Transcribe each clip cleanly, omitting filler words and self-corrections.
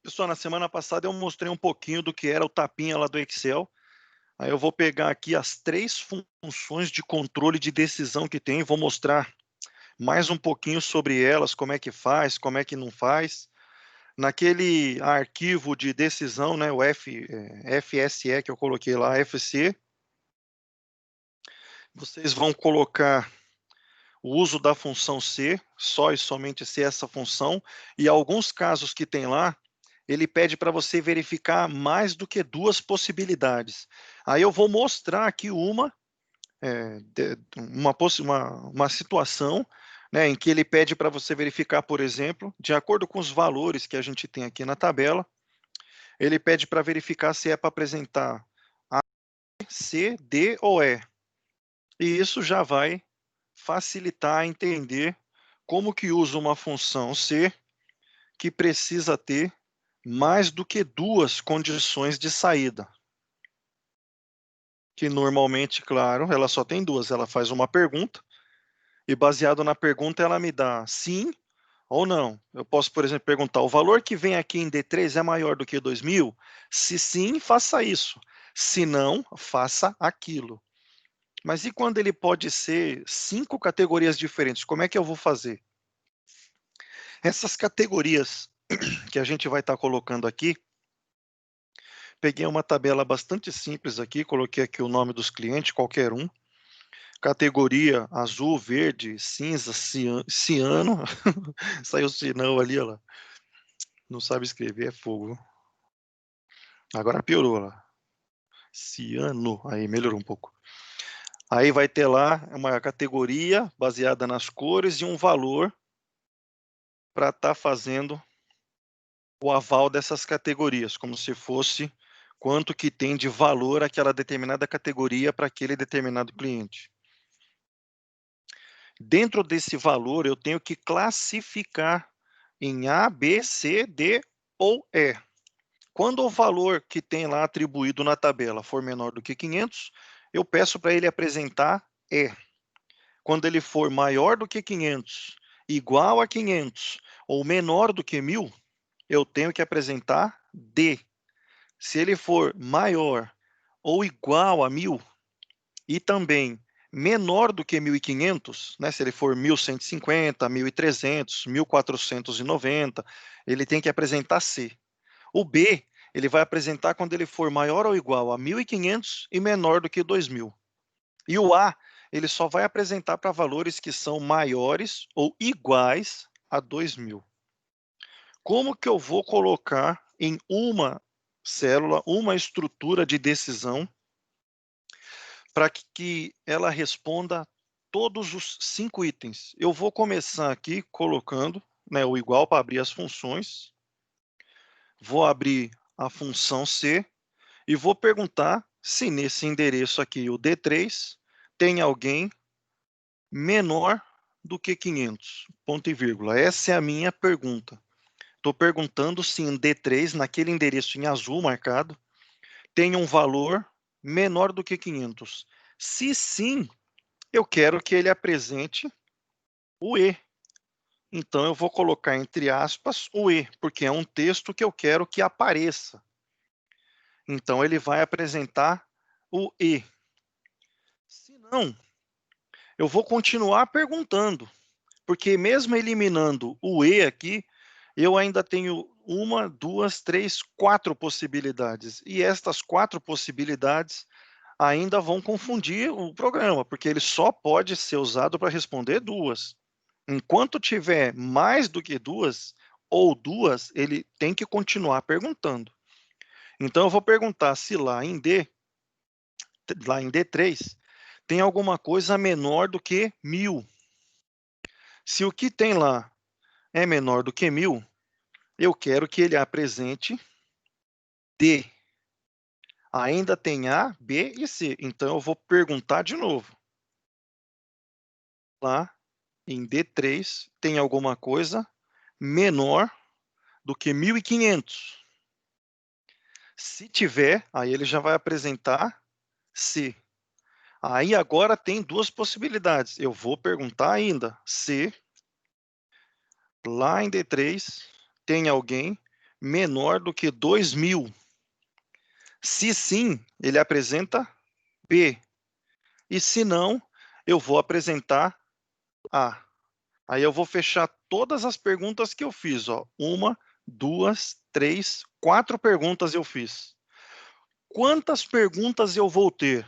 Pessoal, na semana passada eu mostrei um pouquinho do que era o tapinha lá do Excel. Aí eu vou pegar aqui as 3 funções de controle de decisão que tem, vou mostrar mais um pouquinho sobre elas, como é que faz, como é que não faz. Naquele arquivo de decisão, né, o FSE que eu coloquei lá, FC, vocês vão colocar o uso da função C, só e somente C essa função, e alguns casos que tem lá, ele pede para você verificar mais do que 2 possibilidades. Aí eu vou mostrar aqui uma situação, né, em que ele pede para você verificar, por exemplo, de acordo com os valores que a gente tem aqui na tabela, ele pede para verificar se é para apresentar A, C, D ou E. E isso já vai facilitar entender como que usa uma função C que precisa ter mais do que 2 condições de saída. Que normalmente, claro, ela só tem 2, ela faz uma pergunta, e baseado na pergunta ela me dá sim ou não. Eu posso, por exemplo, perguntar, o valor que vem aqui em D3 é maior do que 2.000? Se sim, faça isso. Se não, faça aquilo. Mas e quando ele pode ser 5 categorias diferentes, como é que eu vou fazer? Essas categorias que a gente vai estar colocando aqui, peguei uma tabela bastante simples aqui, coloquei aqui o nome dos clientes, qualquer um, categoria azul, verde, cinza, ciano, saiu sinão ali, ó lá. Não sabe escrever, é fogo. Agora piorou lá. Ciano, aí melhorou um pouco. Aí vai ter lá uma categoria baseada nas cores e um valor para estar fazendo o aval dessas categorias, como se fosse quanto que tem de valor aquela determinada categoria para aquele determinado cliente. Dentro desse valor, eu tenho que classificar em A, B, C, D ou E. Quando o valor que tem lá atribuído na tabela for menor do que 500, eu peço para ele apresentar E. Quando ele for maior do que 500, igual a 500 ou menor do que 1.000, eu tenho que apresentar D. Se ele for maior ou igual a 1.000 e também menor do que 1.500, né, se ele for 1.150, 1.300, 1.490, ele tem que apresentar C. O B, ele vai apresentar quando ele for maior ou igual a 1.500 e menor do que 2.000. E o A, ele só vai apresentar para valores que são maiores ou iguais a 2.000. Como que eu vou colocar em uma célula, uma estrutura de decisão, para que ela responda todos os 5 itens? Eu vou começar aqui colocando, né, o igual para abrir as funções. Vou abrir a função C e vou perguntar se nesse endereço aqui, o D3, tem alguém menor do que 500, ponto e vírgula. Essa é a minha pergunta. Estou perguntando se em D3, naquele endereço em azul marcado, tem um valor menor do que 500. Se sim, eu quero que ele apresente o E. Então, eu vou colocar entre aspas o E, porque é um texto que eu quero que apareça. Então, ele vai apresentar o E. Se não, eu vou continuar perguntando, porque mesmo eliminando o E aqui, eu ainda tenho 1, 2, 3, 4 possibilidades. E estas 4 possibilidades ainda vão confundir o programa, porque ele só pode ser usado para responder 2. Enquanto tiver mais do que 2 ou 2, ele tem que continuar perguntando. Então, eu vou perguntar se lá em D3, tem alguma coisa menor do que 1.000. Se o que tem lá é menor do que 1.000, eu quero que ele apresente D. Ainda tem A, B e C. Então, eu vou perguntar de novo. Lá em D3, tem alguma coisa menor do que 1.500. Se tiver, aí ele já vai apresentar C. Aí agora tem 2 possibilidades. Eu vou perguntar ainda se lá em D3 tem alguém menor do que 2.000? Se sim, ele apresenta B. E se não, eu vou apresentar A. Aí eu vou fechar todas as perguntas que eu fiz, ó. 1, 2, 3, 4 perguntas eu fiz. Quantas perguntas eu vou ter?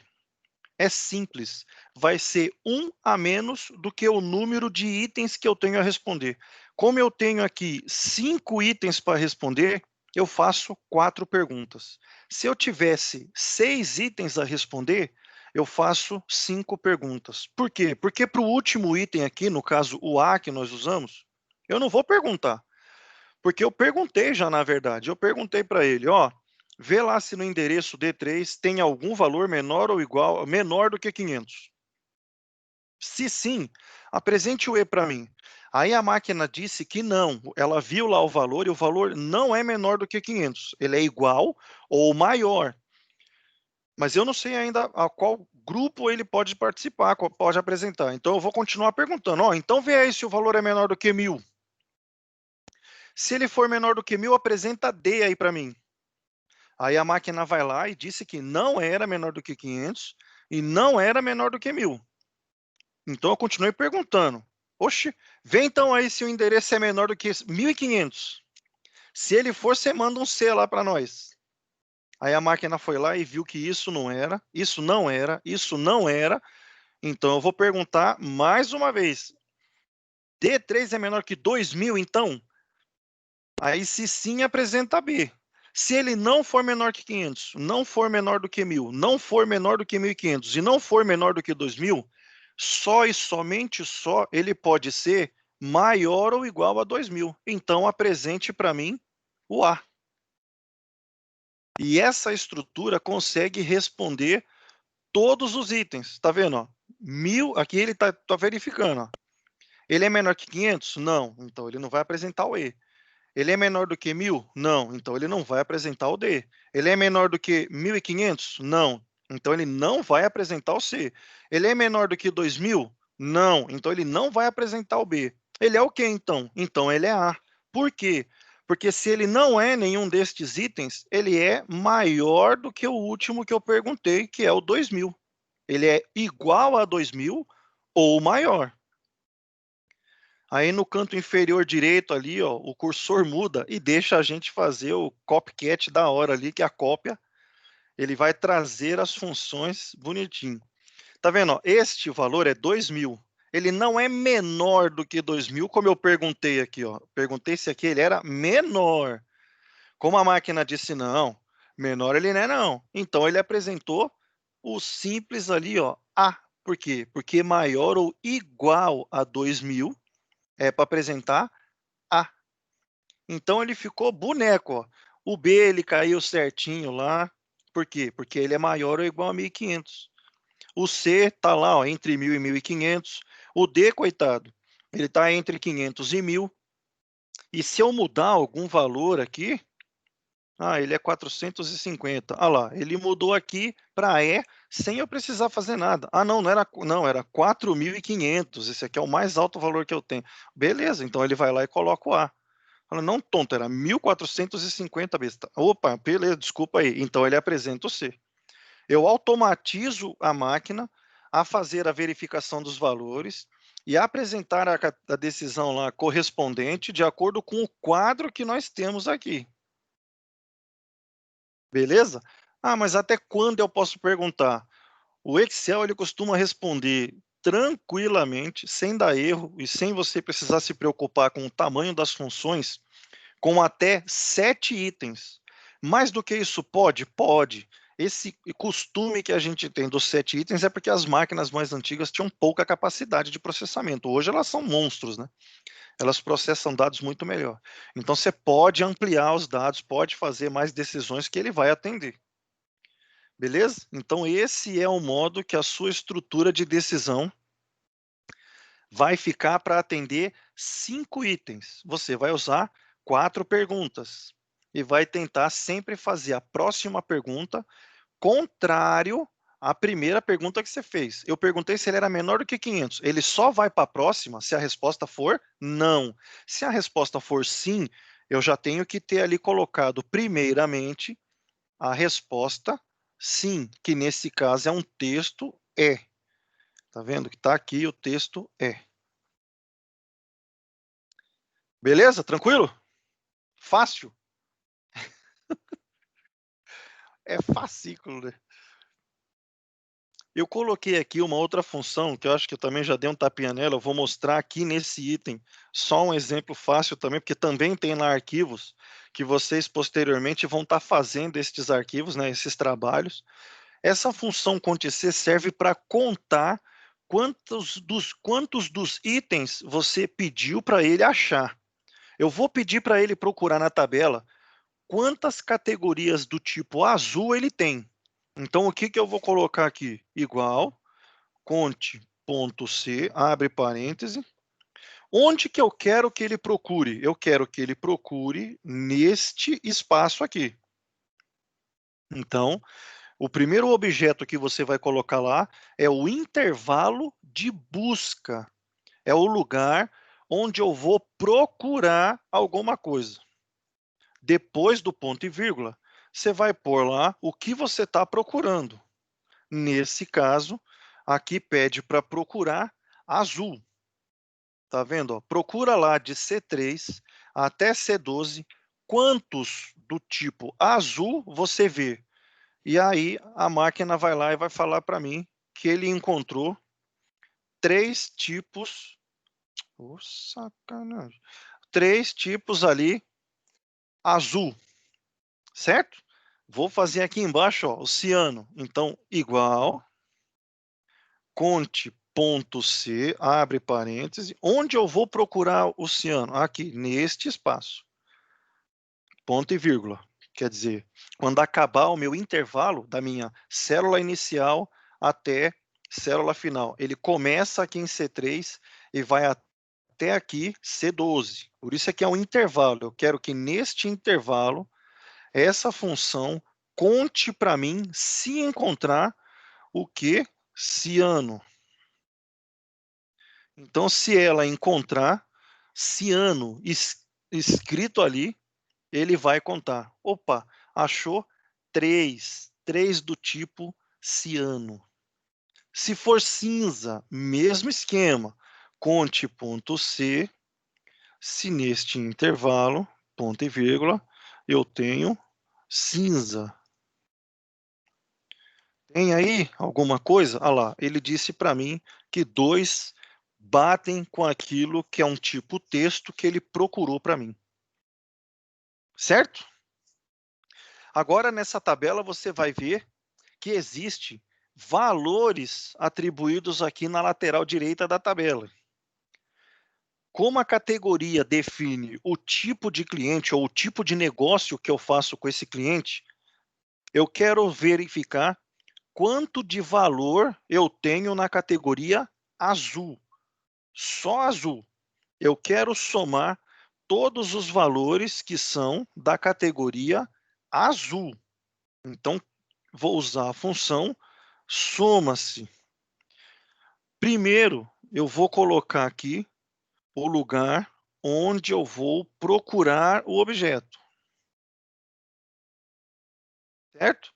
É simples, vai ser 1 a menos do que o número de itens que eu tenho a responder. Como eu tenho aqui 5 itens para responder, eu faço 4 perguntas. Se eu tivesse 6 itens a responder, eu faço 5 perguntas. Por quê? Porque para o último item aqui, no caso o A que nós usamos, eu não vou perguntar. Porque eu perguntei já, na verdade. Eu perguntei para ele, ó, vê lá se no endereço D3 tem algum valor menor ou igual, menor do que 500. Se sim, apresente o E para mim. Aí a máquina disse que não, ela viu lá o valor e o valor não é menor do que 500. Ele é igual ou maior. Mas eu não sei ainda a qual grupo ele pode participar, qual pode apresentar. Então eu vou continuar perguntando. Ó, então vê aí se o valor é menor do que 1.000. Se ele for menor do que 1.000, apresenta D aí para mim. Aí a máquina vai lá e disse que não era menor do que 500 e não era menor do que 1.000. Então eu continuei perguntando. Oxe, vê então aí se o endereço é menor do que 1.500. Se ele for, você manda um C lá para nós. Aí a máquina foi lá e viu que isso não era, isso não era, isso não era. Então eu vou perguntar mais uma vez. D3 é menor que 2.000, então? Aí se sim, apresenta B. Se ele não for menor que 500, não for menor do que 1.000, não for menor do que 1.500 e não for menor do que 2.000, só e somente só ele pode ser maior ou igual a 2.000. Então apresente para mim o A. E essa estrutura consegue responder todos os itens. Tá vendo? Ó? 1.000, aqui ele tá verificando. Ó. Ele é menor que 500? Não. Então ele não vai apresentar o E. Ele é menor do que 1.000? Não. Então ele não vai apresentar o D. Ele é menor do que 1.500? Não. Então ele não vai apresentar o C. Ele é menor do que 2.000? Não. Então ele não vai apresentar o B. Ele é o quê, então? Então ele é A. Por quê? Porque se ele não é nenhum destes itens, ele é maior do que o último que eu perguntei, que é o 2.000. Ele é igual a 2.000 ou maior. Aí no canto inferior direito ali, ó, o cursor muda e deixa a gente fazer o copycat da hora ali, que é a cópia. Ele vai trazer as funções bonitinho. Tá vendo? Ó? Este valor é 2.000. Ele não é menor do que 2.000, como eu perguntei aqui. Ó. Perguntei se aqui ele era menor. Como a máquina disse não, menor ele não é não. Então ele apresentou o simples ali, ó, A. Por quê? Porque maior ou igual a 2.000 é para apresentar A. Então ele ficou boneco, ó. O B ele caiu certinho lá. Por quê? Porque ele é maior ou igual a 1.500. O C tá lá, ó, entre 1.000 e 1.500. O D, coitado, ele tá entre 500 e 1.000. E se eu mudar algum valor aqui, ele é 450. Ah lá, ele mudou aqui para E sem eu precisar fazer nada. Não era 4.500. Esse aqui é o mais alto valor que eu tenho. Beleza, então ele vai lá e coloca o A. Fala, não, tonto, era 1.450, besta. Opa, beleza, desculpa aí. Então ele apresenta o C. Eu automatizo a máquina a fazer a verificação dos valores e a apresentar a decisão lá correspondente de acordo com o quadro que nós temos aqui. Beleza? Mas até quando eu posso perguntar? O Excel ele costuma responder tranquilamente, sem dar erro e sem você precisar se preocupar com o tamanho das funções, com até 7 itens. Mais do que isso pode? Pode. Esse costume que a gente tem dos 7 itens é porque as máquinas mais antigas tinham pouca capacidade de processamento. Hoje elas são monstros, né? Elas processam dados muito melhor. Então você pode ampliar os dados, pode fazer mais decisões que ele vai atender. Beleza? Então esse é o modo que a sua estrutura de decisão vai ficar para atender 5 itens. Você vai usar 4 perguntas e vai tentar sempre fazer a próxima pergunta contrário à primeira pergunta que você fez. Eu perguntei se ele era menor do que 500. Ele só vai para a próxima se a resposta for não. Se a resposta for sim, eu já tenho que ter ali colocado, primeiramente, a resposta sim, que nesse caso é um texto é. Tá vendo que está aqui o texto é. Beleza? Tranquilo? Fácil? É fascículo, né? Eu coloquei aqui uma outra função, que eu acho que eu também já dei um tapinha nela, eu vou mostrar aqui nesse item, só um exemplo fácil também, porque também tem lá arquivos, que vocês posteriormente vão estar fazendo estes arquivos, né, esses trabalhos. Essa função CONT-C serve para contar quantos dos itens você pediu para ele achar. Eu vou pedir para ele procurar na tabela quantas categorias do tipo azul ele tem. Então, o que eu vou colocar aqui? Igual, conte.c, abre parêntese. Onde que eu quero que ele procure? Eu quero que ele procure neste espaço aqui. Então, o primeiro objeto que você vai colocar lá é o intervalo de busca. É o lugar onde eu vou procurar alguma coisa. Depois do ponto e vírgula, você vai pôr lá o que você está procurando. Nesse caso, aqui pede para procurar azul. Tá vendo? Ó? Procura lá de C3 até C12, quantos do tipo azul você vê. E aí a máquina vai lá e vai falar para mim que ele encontrou 3 tipos. Oh, sacanagem. 3 tipos ali azul, certo? Vou fazer aqui embaixo, ó, o ciano. Então, igual, conte.c, abre parêntese, onde eu vou procurar o ciano? Aqui, neste espaço. Ponto e vírgula. Quer dizer, quando acabar o meu intervalo da minha célula inicial até célula final, ele começa aqui em C3 e vai até aqui C12. Por isso aqui é um intervalo. Eu quero que neste intervalo, essa função conte para mim se encontrar o que? Ciano. Então, se ela encontrar ciano escrito ali, ele vai contar. Opa, achou 3 do tipo ciano. Se for cinza, mesmo esquema. Conte.c, se neste intervalo, ponto e vírgula, eu tenho cinza. Tem aí alguma coisa? Ah lá, ele disse para mim que 2 batem com aquilo que é um tipo texto que ele procurou para mim. Certo? Agora, nessa tabela, você vai ver que existe valores atribuídos aqui na lateral direita da tabela. Como a categoria define o tipo de cliente ou o tipo de negócio que eu faço com esse cliente, eu quero verificar quanto de valor eu tenho na categoria azul. Só azul. Eu quero somar todos os valores que são da categoria azul. Então, vou usar a função soma-se. Primeiro, eu vou colocar aqui o lugar onde eu vou procurar o objeto, certo?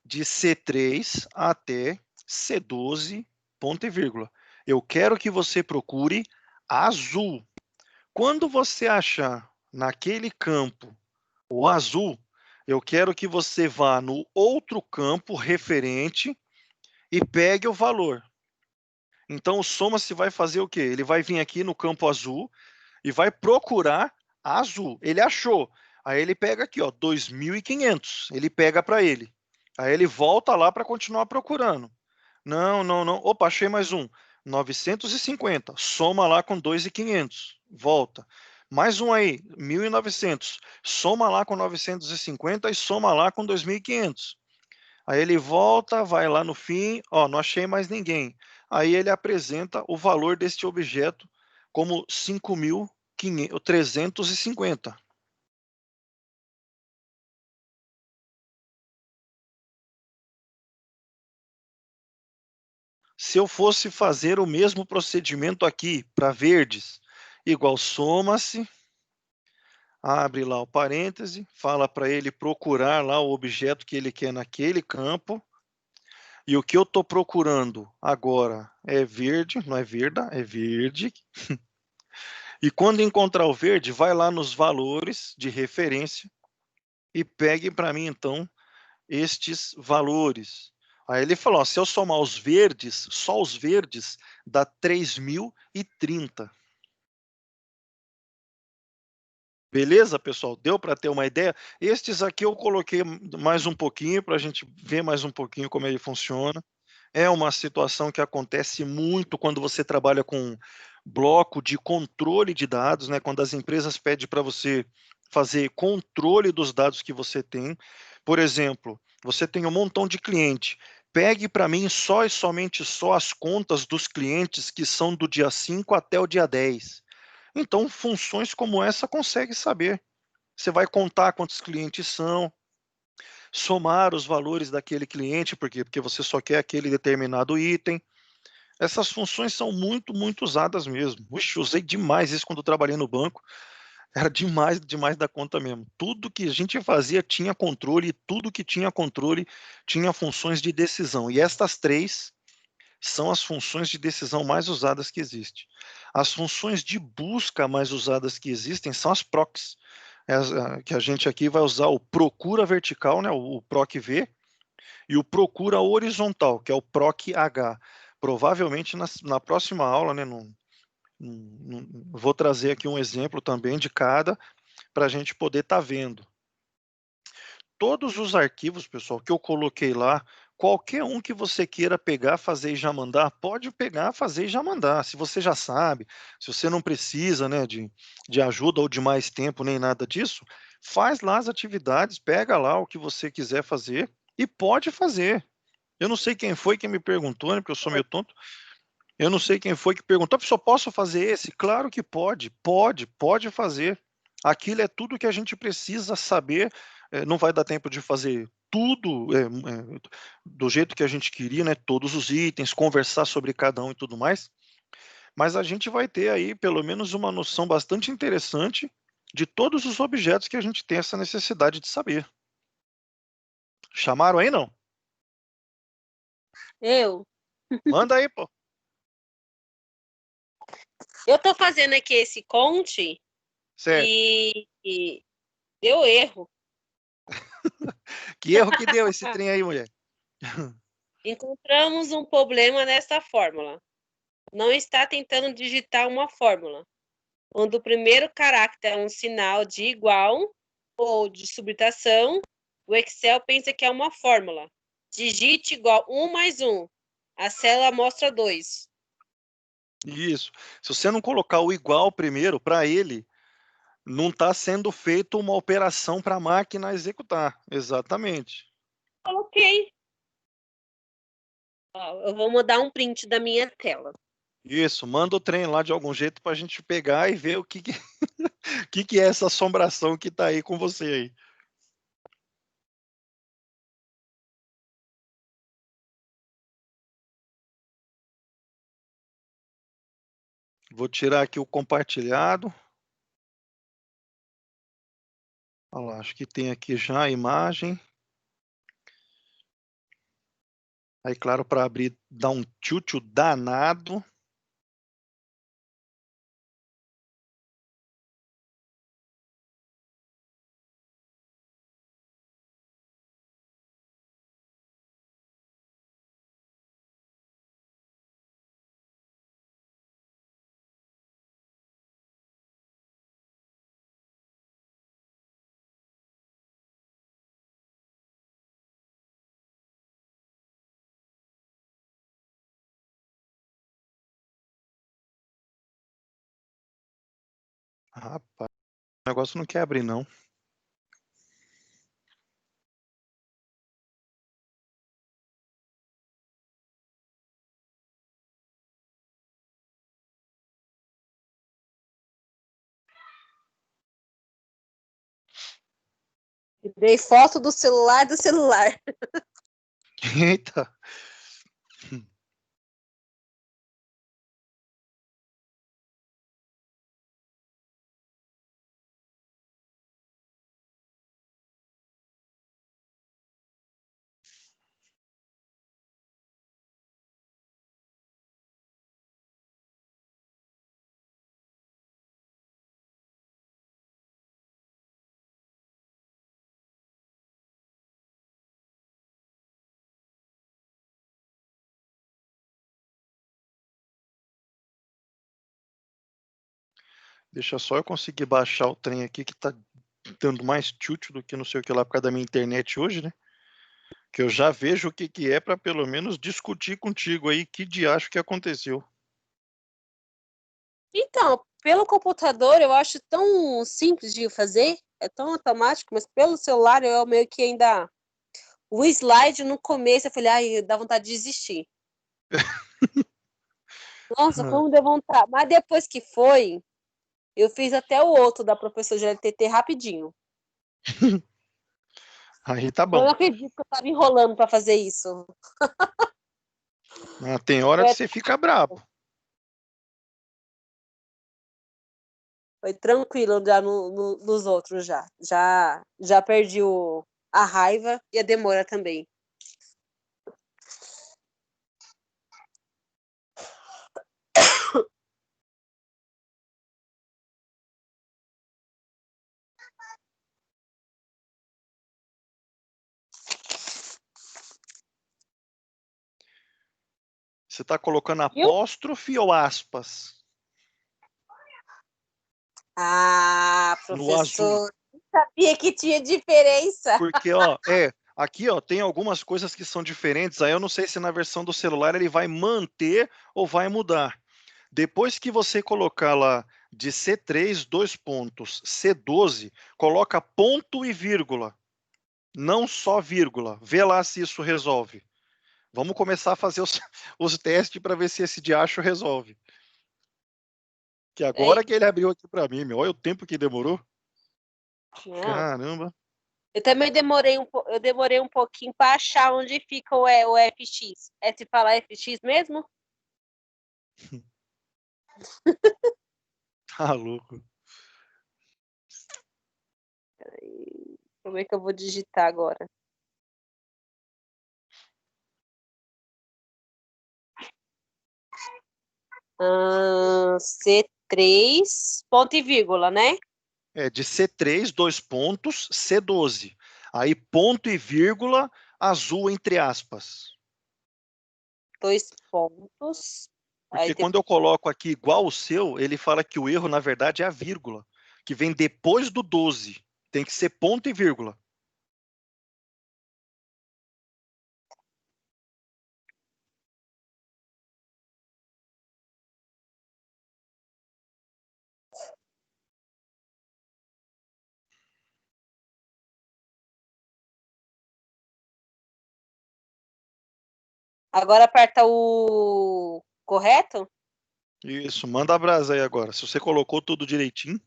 De C3 até C12, ponto e vírgula. Eu quero que você procure azul. Quando você achar naquele campo o azul, eu quero que você vá no outro campo referente e pegue o valor. Então, o soma-se vai fazer o quê? Ele vai vir aqui no campo azul e vai procurar azul. Ele achou. Aí ele pega aqui, ó, 2.500. Ele pega para ele. Aí ele volta lá para continuar procurando. Não, não, não. Opa, achei mais um. 950. Soma lá com 2.500. Volta. Mais um aí, 1.900. Soma lá com 950 e soma lá com 2.500. Aí ele volta, vai lá no fim, ó, não achei mais ninguém. Aí ele apresenta o valor deste objeto como 5.350. Se eu fosse fazer o mesmo procedimento aqui para verdes, igual soma-se, abre lá o parêntese, fala para ele procurar lá o objeto que ele quer naquele campo, e o que eu estou procurando agora é verde, não é verda, é verde. E quando encontrar o verde, vai lá nos valores de referência e pegue para mim, então, estes valores. Aí ele falou, ó, se eu somar os verdes, só os verdes, dá 3.030. Beleza, pessoal? Deu para ter uma ideia? Estes aqui eu coloquei mais um pouquinho, para a gente ver mais um pouquinho como ele funciona. É uma situação que acontece muito quando você trabalha com bloco de controle de dados, né? Quando as empresas pedem para você fazer controle dos dados que você tem. Por exemplo, você tem um montão de cliente. Pegue para mim só e somente só as contas dos clientes que são do dia 5 até o dia 10. Então, funções como essa consegue saber. Você vai contar quantos clientes são, somar os valores daquele cliente, porque você só quer aquele determinado item. Essas funções são muito, muito usadas mesmo. Uxe, usei demais isso quando eu trabalhei no banco. Era demais, demais da conta mesmo. Tudo que a gente fazia tinha controle, tudo que tinha controle tinha funções de decisão. E estas três são as funções de decisão mais usadas que existem. As funções de busca mais usadas que existem são as procs, que a gente aqui vai usar o procura vertical, né, o proc-v, e o procura horizontal, que é o proc-h. Provavelmente na próxima aula, né, vou trazer aqui um exemplo também de cada, para a gente poder estar vendo. Todos os arquivos, pessoal, que eu coloquei lá, qualquer um que você queira pegar, fazer e já mandar, pode pegar, fazer e já mandar. Se você já sabe, se você não precisa, né, de ajuda ou de mais tempo, nem nada disso, faz lá as atividades, pega lá o que você quiser fazer e pode fazer. Eu não sei quem foi que me perguntou, né, porque eu sou meio tonto. Eu não sei quem foi que perguntou, só posso fazer esse? Claro que pode, pode fazer. Aquilo é tudo que a gente precisa saber, não vai dar tempo de fazer tudo do jeito que a gente queria, né? Todos os itens, conversar sobre cada um e tudo mais, mas a gente vai ter aí pelo menos uma noção bastante interessante de todos os objetos que a gente tem essa necessidade de saber. Chamaram aí, não? Eu Manda aí, pô. tô fazendo aqui esse conte Certo. e deu erro. Que erro que deu esse trem aí, mulher? Encontramos um problema nesta fórmula. Não está tentando digitar uma fórmula, onde o primeiro caractere é um sinal de igual ou de subtração. O Excel pensa que é uma fórmula. Digite igual 1 mais 1. A célula mostra 2. Isso. Se você não colocar o igual primeiro, para ele, não está sendo feita uma operação para a máquina executar. Exatamente. Ok. Ó, eu vou mandar um print da minha tela. Isso, manda o trem lá de algum jeito para a gente pegar e ver o que, que é essa assombração que está aí com você aí. Vou tirar aqui o compartilhado. Olha lá, acho que tem aqui já a imagem. Aí, claro, para abrir, dá um tchutchu danado. Rapaz, o negócio não quer abrir, não. Dei foto do celular. Eita. Deixa só eu conseguir baixar o trem aqui, que tá dando mais tilt do que não sei o que lá, por causa da minha internet hoje, né? Que eu já vejo o que que é para pelo menos discutir contigo aí que diacho que aconteceu. Então, pelo computador eu acho tão simples de fazer, é tão automático, mas pelo celular eu meio que ainda. O slide no começo eu falei, ai, dá vontade de desistir. Nossa, Ah, como deu vontade. Mas depois que foi, eu fiz até o outro da professora de LTT rapidinho. Aí tá Eu bom. não acredito que eu estava enrolando para fazer isso. Ah, tem hora Foi, que você fica brabo. foi tranquilo já nos outros já. Já perdi a raiva e a demora também. Você tá colocando Viu? apóstrofe ou aspas Ah, no azul? professor, sabia que tinha diferença. Porque, aqui, ó, tem algumas coisas que são diferentes, aí eu não sei se na versão do celular ele vai manter ou vai mudar. Depois que você colocar lá de C3, dois pontos, C12, coloca ponto e vírgula, não só vírgula. Vê lá se isso resolve. Vamos começar a fazer os, os testes para ver se esse diacho resolve. Que É, agora que ele abriu aqui para mim, meu, olha o tempo que demorou. não. Caramba. Eu também demorei um pouquinho para achar onde fica o FX. É se falar FX mesmo? Tá louco. Como é que eu vou digitar agora? C3, ponto e vírgula, né? É de C3, dois pontos, C12. Aí ponto e vírgula, azul entre aspas. Dois pontos. Aí Porque quando eu coloco aqui igual o seu, ele fala que o erro, na verdade, é a vírgula, que vem depois do 12. Tem que ser ponto e vírgula. agora aperta o correto? Isso, manda a brasa aí agora. Se você colocou tudo direitinho,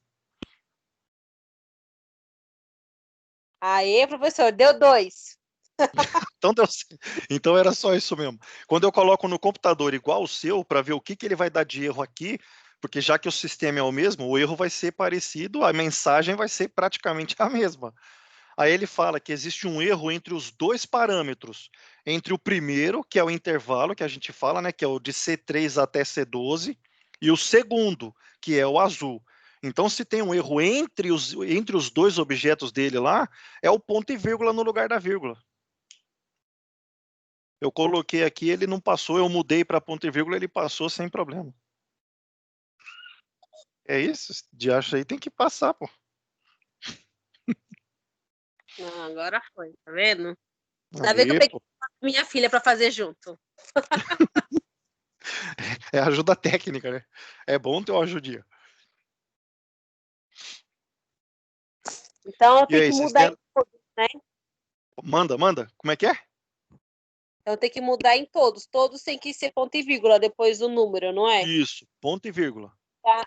Aê, professor, deu 2. então deu certo. Então era só isso mesmo. Quando eu coloco no computador igual o seu, para ver o que ele vai dar de erro aqui, porque já que o sistema é o mesmo, o erro vai ser parecido, a mensagem vai ser praticamente a mesma. Aí ele fala que existe um erro entre os dois parâmetros, entre o primeiro, que é o intervalo que a gente fala, né, que é o de C3 até C12, e o segundo, que é o azul. Então, se tem um erro entre os dois objetos dele lá, é o ponto e vírgula no lugar da vírgula. Eu coloquei aqui, ele não passou, eu mudei para ponto e vírgula, ele passou sem problema. É isso? De acho aí tem que passar, pô. Não, agora foi, tá vendo? Ainda bem que eu Aí, peguei pô, minha filha para fazer junto. é ajuda técnica, né? É bom ter uma ajudinha. Então eu E tenho aí, que vocês mudar em têm... todos, né? Manda, manda. Como é que é? Então tem que mudar em todos. Todos tem que ser ponto e vírgula depois do número, não é? Isso, ponto e vírgula.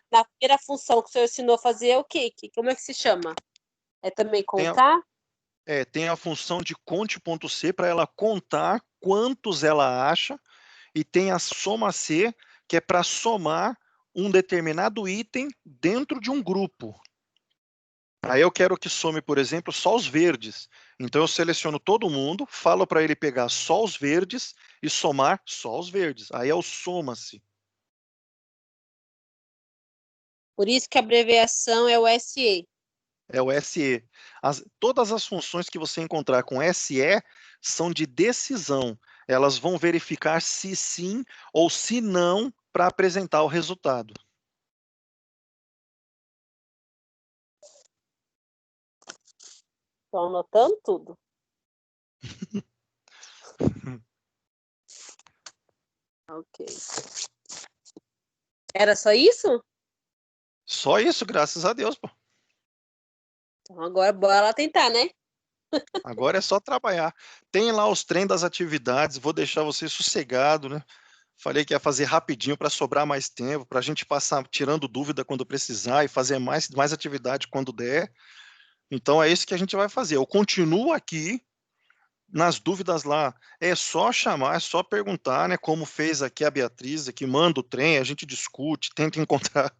Na primeira função que o senhor ensinou a fazer é o quê? Como é que se chama? É também Tem a, contar? tem a função de conte.c para ela contar quantos ela acha, e tem a soma C, que é para somar um determinado item dentro de um grupo. Aí eu quero que some, por exemplo, só os verdes. Então eu seleciono todo mundo, falo para ele pegar só os verdes e somar só os verdes. Aí é o soma-se. Por isso que a abreviação é o SE. É o SE. Todas as funções que você encontrar com SE são de decisão. Elas vão verificar se sim ou se não para apresentar o resultado. Tô anotando tudo. Ok. Era só isso? Só isso, graças a Deus, pô. Então agora bora lá tentar, né? Agora é só trabalhar. Tem lá os trem das atividades, vou deixar você sossegado, né? Falei que ia fazer rapidinho para sobrar mais tempo, para a gente passar tirando dúvida quando precisar e fazer mais atividade quando der. Então é isso que a gente vai fazer. Eu continuo aqui nas dúvidas lá. É só chamar, é só perguntar, né? Como fez aqui a Beatriz, que manda o trem, a gente discute, tenta encontrar,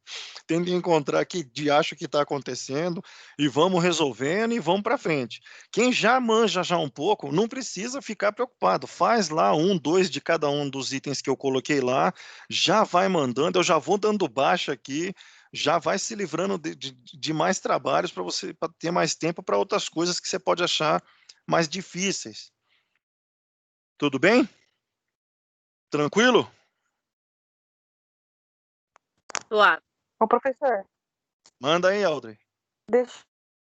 tenta encontrar que de acho que está acontecendo e vamos resolvendo e vamos para frente. Quem já manja já um pouco, não precisa ficar preocupado. Faz lá um, dois de cada um dos itens que eu coloquei lá, já vai mandando, eu já vou dando baixa aqui. Já vai se livrando de mais trabalhos para você pra ter mais tempo para outras coisas que você pode achar mais difíceis. Tudo bem? Tranquilo? Suave. Ô, professor, Manda aí, Aldrey. deixa eu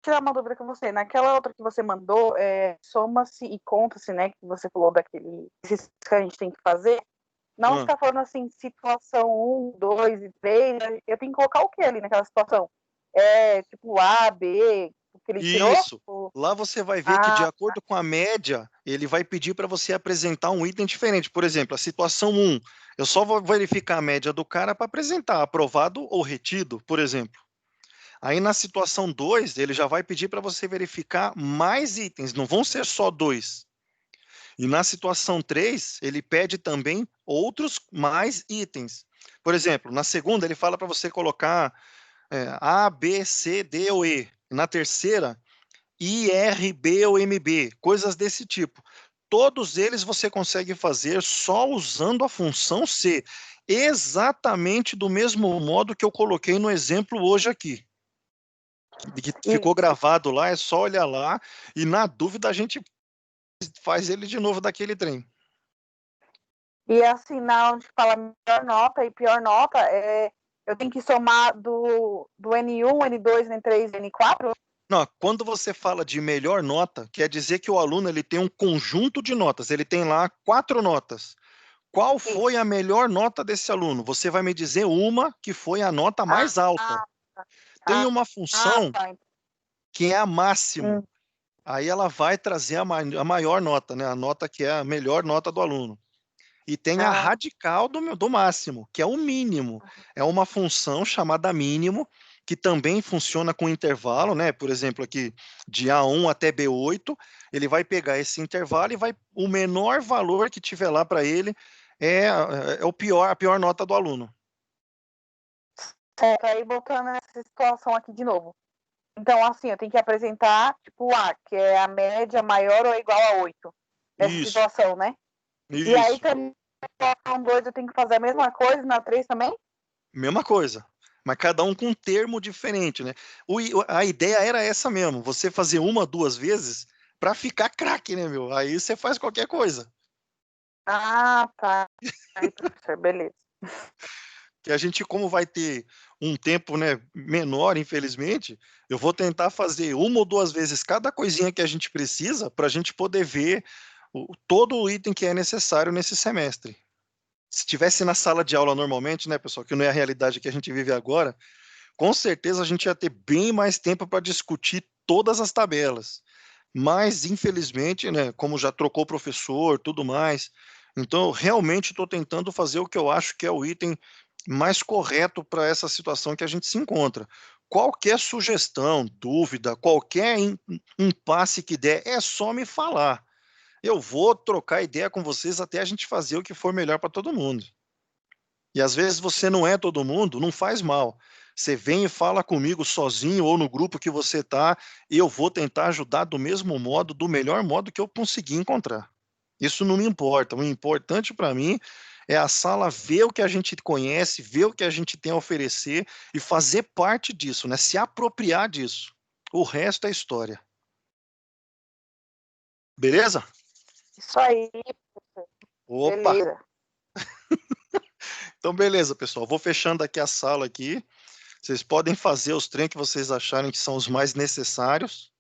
tirar uma dúvida com você. Naquela outra que você mandou, soma-se e conta-se, né? Que você falou daquele exercício que a gente tem que fazer. Não ficar falando assim, situação 1, 2 e 3. Eu tenho que colocar o que ali naquela situação? Tipo A, B, o que ele Isso. tirou? Lá você vai ver que, de acordo com a média, ele vai pedir para você apresentar um item diferente. Por exemplo, a situação 1, eu só vou verificar a média do cara para apresentar aprovado ou retido, por exemplo. Aí na situação 2, ele já vai pedir para você verificar mais itens, não vão ser só 2. E na situação 3, ele pede também outros mais itens. Por exemplo, na segunda, ele fala para você colocar A, B, C, D ou E. Na terceira, I, R, B ou MB, coisas desse tipo. Todos eles você consegue fazer só usando a função C, exatamente do mesmo modo que eu coloquei no exemplo hoje aqui. Que ficou gravado lá, é só olhar lá, e na dúvida a gente faz ele de novo daquele trem. E assim, na onde fala melhor nota e pior nota, eu tenho que somar do N1, N2, N3, N4? Não, quando você fala de melhor nota, quer dizer que o aluno ele tem um conjunto de notas, ele tem lá 4 notas. Qual foi a melhor nota desse aluno? Você vai me dizer uma que foi a nota mais alta. Tem uma função que é a máximo. Aí ela vai trazer a maior nota, né? A nota que é a melhor nota do aluno. E tem a radical do máximo, que é o mínimo. É uma função chamada mínimo, que também funciona com intervalo, né? Por exemplo, aqui de A1 até B8, ele vai pegar esse intervalo e o menor valor que tiver lá para ele é a pior nota do aluno. Aí voltando nessa situação aqui de novo. Então, assim, eu tenho que apresentar, tipo, A, que é a média maior ou igual a 8. Nessa situação, né? Isso. E aí também, na 2, eu tenho que fazer a mesma coisa, na 3 também? Mesma coisa. Mas cada um com um termo diferente, né? A ideia era essa mesmo, você fazer uma, 2 vezes para ficar craque, né, meu? Aí você faz qualquer coisa. Ah, tá. Aí, professor, beleza. Que a gente, como vai ter um tempo, né, menor, infelizmente, eu vou tentar fazer uma ou 2 vezes cada coisinha que a gente precisa para a gente poder ver todo o item que é necessário nesse semestre. Se tivesse na sala de aula normalmente, né, pessoal, que não é a realidade que a gente vive agora, com certeza a gente ia ter bem mais tempo para discutir todas as tabelas. Mas, infelizmente, né, como já trocou o professor, tudo mais, então eu realmente estou tentando fazer o que eu acho que é o item mais correto para essa situação que a gente se encontra. Qualquer sugestão, dúvida, qualquer impasse que der, é só me falar. Eu vou trocar ideia com vocês até a gente fazer o que for melhor para todo mundo. E às vezes você não é todo mundo, não faz mal. Você vem e fala comigo sozinho ou no grupo que você está, e eu vou tentar ajudar do mesmo modo, do melhor modo que eu conseguir encontrar. Isso não me importa. O importante para mim é a sala ver o que a gente conhece, ver o que a gente tem a oferecer e fazer parte disso, né? Se apropriar disso. O resto é história. Beleza? Isso aí, professor. Opa! Beleza. Então, beleza, pessoal. Vou fechando aqui a sala aqui. Vocês podem fazer os trem que vocês acharem que são os mais necessários.